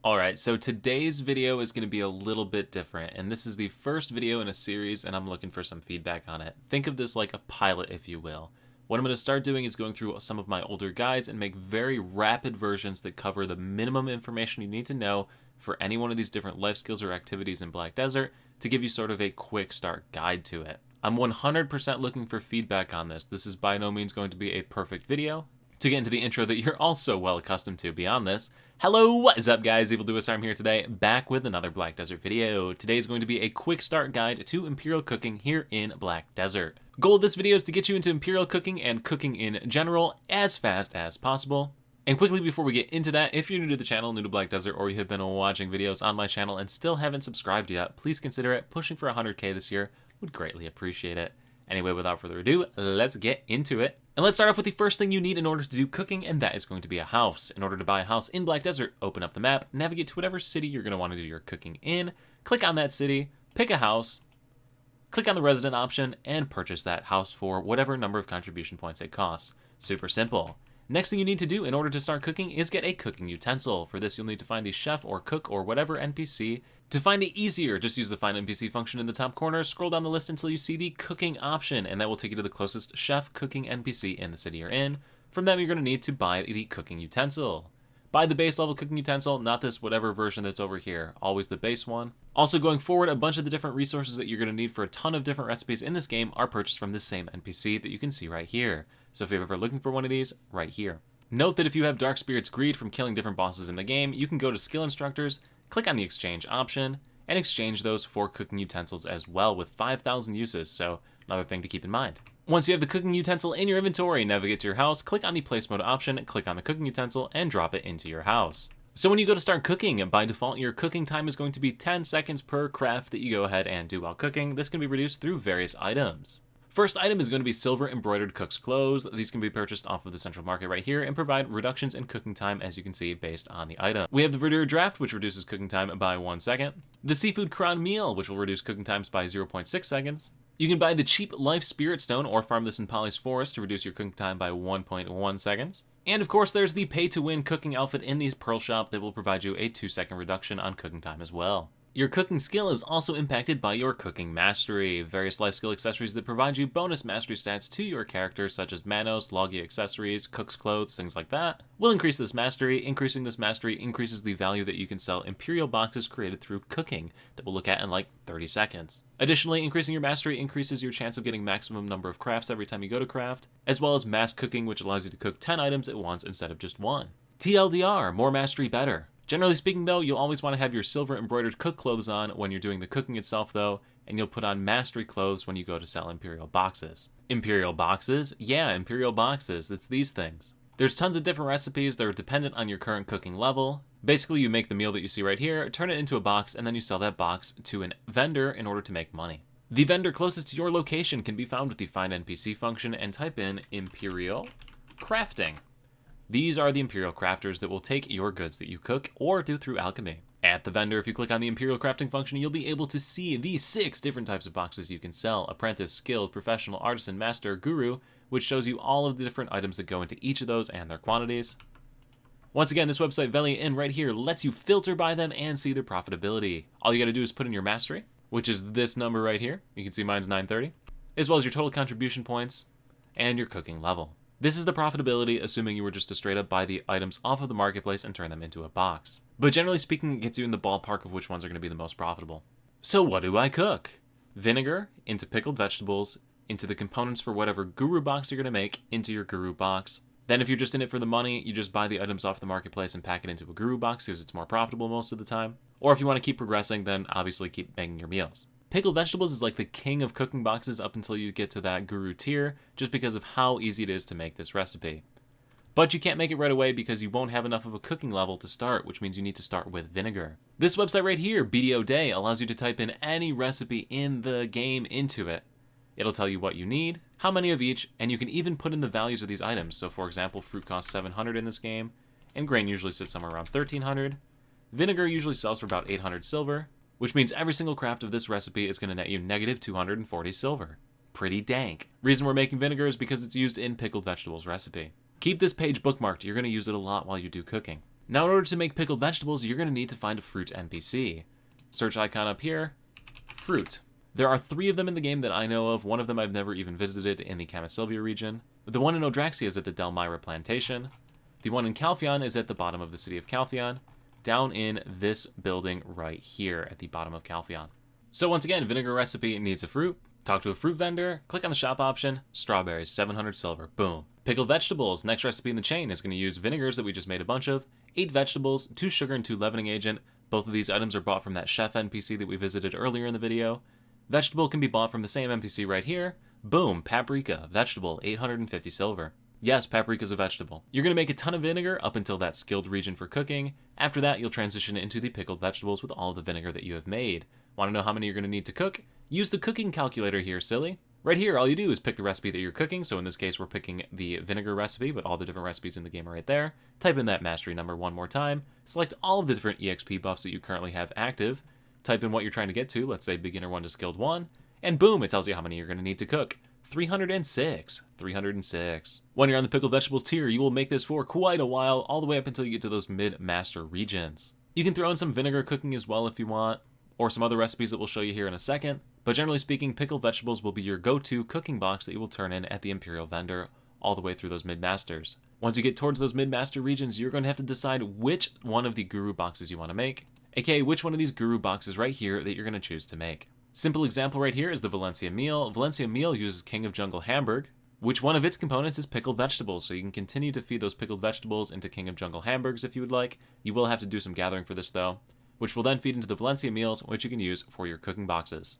Alright, so today's video is going to be a little bit different, and this is the first video in a series, and I'm looking for some feedback on it. Think of this like a pilot, if you will. What I'm going to start doing is going through some of my older guides and make very rapid versions that cover the minimum information you need to know for any one of these different life skills or activities in Black Desert to give you sort of a quick start guide to it. I'm 100% looking for feedback on this. This is by no means going to be a perfect video. To get into the intro that you're also well accustomed to beyond this, hello, what is up guys, Evildoer here today, back with another Black Desert video. Today is going to be a quick start guide to Imperial cooking here in Black Desert. Goal of this video is to get you into Imperial cooking and cooking in general as fast as possible. And quickly before we get into that, if you're new to the channel, new to Black Desert, or you have been watching videos on my channel and still haven't subscribed yet, please consider it. Pushing for 100k this year, would greatly appreciate it. Anyway, without further ado, let's get into it. And let's start off with the first thing you need in order to do cooking, and that is going to be a house. In order to buy a house in Black Desert, open up the map, navigate to whatever city you're going to want to do your cooking in, click on that city, pick a house, click on the resident option, and purchase that house for whatever number of contribution points it costs. Super simple. Next thing you need to do in order to start cooking is get a cooking utensil. For this, you'll need to find the chef or cook or whatever NPC. To find it easier, just use the Find NPC function in the top corner, scroll down the list until you see the cooking option, and that will take you to the closest chef cooking NPC in the city you're in. From them, you're going to need to buy the cooking utensil. Buy the base level cooking utensil, not this whatever version that's over here, always the base one. Also going forward, a bunch of the different resources that you're going to need for a ton of different recipes in this game are purchased from the same NPC that you can see right here. So if you're ever looking for one of these, right here. Note that if you have Dark Spirit's Greed from killing different bosses in the game, you can go to Skill Instructors, click on the exchange option, and exchange those for cooking utensils as well with 5,000 uses, so another thing to keep in mind. Once you have the cooking utensil in your inventory, navigate to your house, click on the place mode option, click on the cooking utensil, and drop it into your house. So when you go to start cooking, by default your cooking time is going to be 10 seconds per craft that you go ahead and do while cooking. This can be reduced through various items. First item is going to be silver embroidered cook's clothes. These can be purchased off of the central market right here and provide reductions in cooking time, as you can see based on the item. We have the verdure draft, which reduces cooking time by 1 second. The seafood crown meal, which will reduce cooking times by 0.6 seconds. You can buy the cheap life spirit stone or farm this in Polly's forest to reduce your cooking time by 1.1 seconds. And of course there's the pay to win cooking outfit in the pearl shop that will provide you a 2-second reduction on cooking time as well. Your cooking skill is also impacted by your cooking mastery. Various life skill accessories that provide you bonus mastery stats to your character, such as Manos, Logia accessories, cook's clothes, things like that, will increase this mastery. Increasing this mastery increases the value that you can sell Imperial Boxes created through cooking that we'll look at in like 30 seconds. Additionally, increasing your mastery increases your chance of getting maximum number of crafts every time you go to craft, as well as mass cooking, which allows you to cook 10 items at once instead of just 1. TLDR, more mastery better. Generally speaking though, you'll always want to have your silver embroidered cook clothes on when you're doing the cooking itself though, and you'll put on mastery clothes when you go to sell Imperial Boxes. Imperial Boxes? Yeah, Imperial Boxes, it's these things. There's tons of different recipes that are dependent on your current cooking level. Basically you make the meal that you see right here, turn it into a box, and then you sell that box to a vendor in order to make money. The vendor closest to your location can be found with the Find NPC function and type in Imperial Crafting. These are the Imperial Crafters that will take your goods that you cook or do through alchemy. At the vendor, if you click on the Imperial Crafting function, you'll be able to see the 6 different types of boxes you can sell: Apprentice, Skilled, Professional, Artisan, Master, Guru, which shows you all of the different items that go into each of those and their quantities. Once again, this website, Veli-In right here, lets you filter by them and see their profitability. All you gotta do is put in your mastery, which is this number right here. You can see mine's 930, as well as your total contribution points and your cooking level. This is the profitability, assuming you were just to straight up buy the items off of the marketplace and turn them into a box. But generally speaking, it gets you in the ballpark of which ones are going to be the most profitable. So what do I cook? Vinegar into pickled vegetables, into the components for whatever guru box you're going to make, into your guru box. Then if you're just in it for the money, you just buy the items off the marketplace and pack it into a guru box because it's more profitable most of the time. Or if you want to keep progressing, then obviously keep making your meals. Pickled Vegetables is like the king of cooking boxes up until you get to that guru tier, just because of how easy it is to make this recipe. But you can't make it right away because you won't have enough of a cooking level to start, which means you need to start with vinegar. This website right here, BDO Day, allows you to type in any recipe in the game into it. It'll tell you what you need, how many of each, and you can even put in the values of these items. So for example, fruit costs 700 in this game, and grain usually sits somewhere around 1300. Vinegar usually sells for about 800 silver, which means every single craft of this recipe is going to net you negative 240 silver. Pretty dank. Reason we're making vinegar is because it's used in Pickled Vegetables recipe. Keep this page bookmarked, you're going to use it a lot while you do cooking. Now in order to make pickled vegetables, you're going to need to find a fruit NPC. Search icon up here, fruit. There are 3 of them in the game that I know of. One of them I've never even visited in the Camasilvia region. The one in Odraxia is at the Delmira Plantation. The one in Calphion is at the bottom of the city of Calphion, down in this building right here at the bottom of Calphion. So once again, vinegar recipe needs a fruit. Talk to a fruit vendor, click on the shop option, strawberries, 700 silver, boom. Pickled vegetables, next recipe in the chain is going to use vinegars that we just made a bunch of, 8 vegetables, 2 sugar and 2 leavening agent. Both of these items are bought from that chef NPC that we visited earlier in the video. Vegetable can be bought from the same NPC right here. Boom, paprika, vegetable, 850 silver. Yes, paprika is a vegetable. You're going to make a ton of vinegar up until that skilled region for cooking. After that, you'll transition into the pickled vegetables with all the vinegar that you have made. Want to know how many you're going to need to cook? Use the cooking calculator here, silly. Right here, all you do is pick the recipe that you're cooking. So in this case, we're picking the vinegar recipe, but all the different recipes in the game are right there. Type in that mastery number one more time. Select all of the different EXP buffs that you currently have active. Type in what you're trying to get to, let's say beginner 1 to skilled 1, and boom, it tells you how many you're going to need to cook. 306. 306. When you're on the pickled vegetables tier, you will make this for quite a while, all the way up until you get to those mid-master regions. You can throw in some vinegar cooking as well if you want, or some other recipes that we'll show you here in a second, but generally speaking, pickled vegetables will be your go-to cooking box that you will turn in at the Imperial vendor all the way through those mid-masters. Once you get towards those mid-master regions, you're going to have to decide which one of the guru boxes you want to make, aka which one of these guru boxes right here that you're going to choose to make. Simple example right here is the Valencia meal. Valencia meal uses King of Jungle Hamburg, which one of its components is pickled vegetables, so you can continue to feed those pickled vegetables into King of Jungle Hamburgs if you would like. You will have to do some gathering for this though, which will then feed into the Valencia meals, which you can use for your cooking boxes.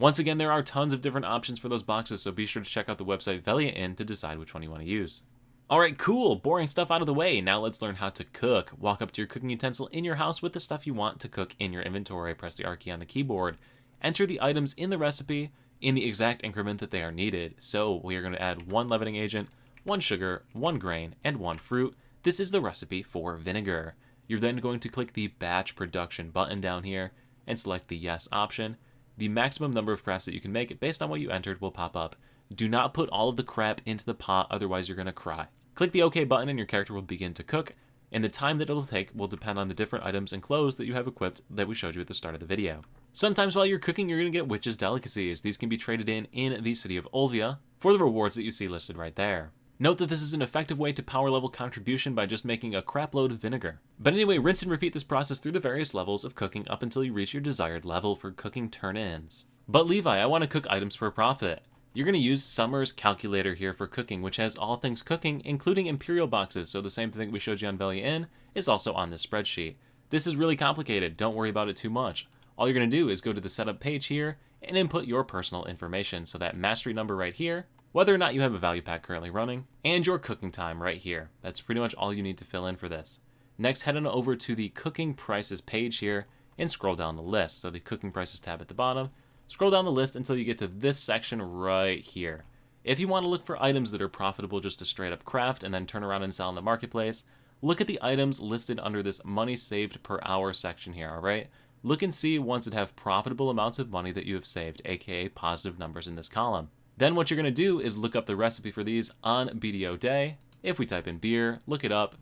Once again, there are tons of different options for those boxes, so be sure to check out the website Velia Inn to decide which one you want to use. Alright, cool, boring stuff out of the way. Now let's learn how to cook. Walk up to your cooking utensil in your house with the stuff you want to cook in your inventory. Press the R key on the keyboard. Enter the items in the recipe in the exact increment that they are needed. So we are going to add 1 leavening agent, 1 sugar, 1 grain, and 1 fruit. This is the recipe for vinegar. You're then going to click the batch production button down here and select the yes option. The maximum number of crafts that you can make based on what you entered will pop up. Do not put all of the crap into the pot, otherwise you're going to cry. Click the OK button and your character will begin to cook, and the time that it'll take will depend on the different items and clothes that you have equipped that we showed you at the start of the video. Sometimes while you're cooking, you're going to get witches' delicacies. These can be traded in the city of Olvia for the rewards that you see listed right there. Note that this is an effective way to power level contribution by just making a crap load of vinegar. But anyway, rinse and repeat this process through the various levels of cooking up until you reach your desired level for cooking turn-ins. But Levi, I want to cook items for profit. You're going to use Summer's calculator here for cooking, which has all things cooking, including Imperial Boxes, so the same thing we showed you on Velia Inn is also on this spreadsheet. This is really complicated, don't worry about it too much. All you're going to do is go to the setup page here and input your personal information, so that mastery number right here, whether or not you have a value pack currently running, and your cooking time right here. That's pretty much all you need to fill in for this. Next, head on over to the cooking prices page here and scroll down the list. So the cooking prices tab at the bottom, scroll down the list until you get to this section right here. If you want to look for items that are profitable just to straight up craft and then turn around and sell in the marketplace, look at the items listed under this money saved per hour section here, alright? Look and see ones that have profitable amounts of money that you have saved, aka positive numbers in this column. Then what you're going to do is look up the recipe for these on BDO day. If we type in beer, look it up,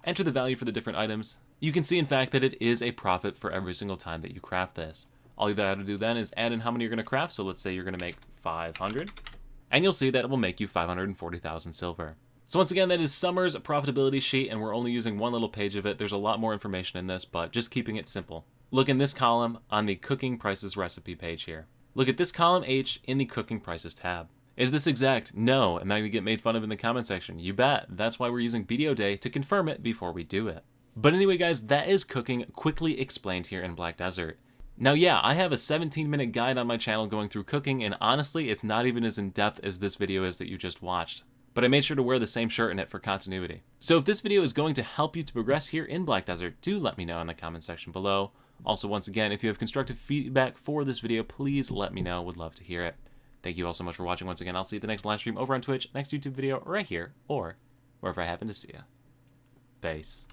enter the value for the different items, you can see in fact that it is a profit for every single time that you craft this. All you have to do then is add in how many you're going to craft, so let's say you're going to make 500, and you'll see that it will make you 540,000 silver. So once again, that is Summer's profitability sheet, and we're only using one little page of it. There's a lot more information in this, but just keeping it simple. Look in this column on the cooking prices recipe page here. Look at this column H in the cooking prices tab. Is this exact? No. Am I going to get made fun of in the comment section? You bet. That's why we're using BDO day to confirm it before we do it. But anyway guys, that is cooking quickly explained here in Black Desert. Now yeah, I have a 17-minute guide on my channel going through cooking, and honestly, it's not even as in-depth as this video is that you just watched. But I made sure to wear the same shirt in it for continuity. So if this video is going to help you to progress here in Black Desert, do let me know in the comment section below. Also, once again, if you have constructive feedback for this video, please let me know. Would love to hear it. Thank you all so much for watching once again. I'll see you at the next live stream over on Twitch, next YouTube video right here, or wherever I happen to see you. Peace.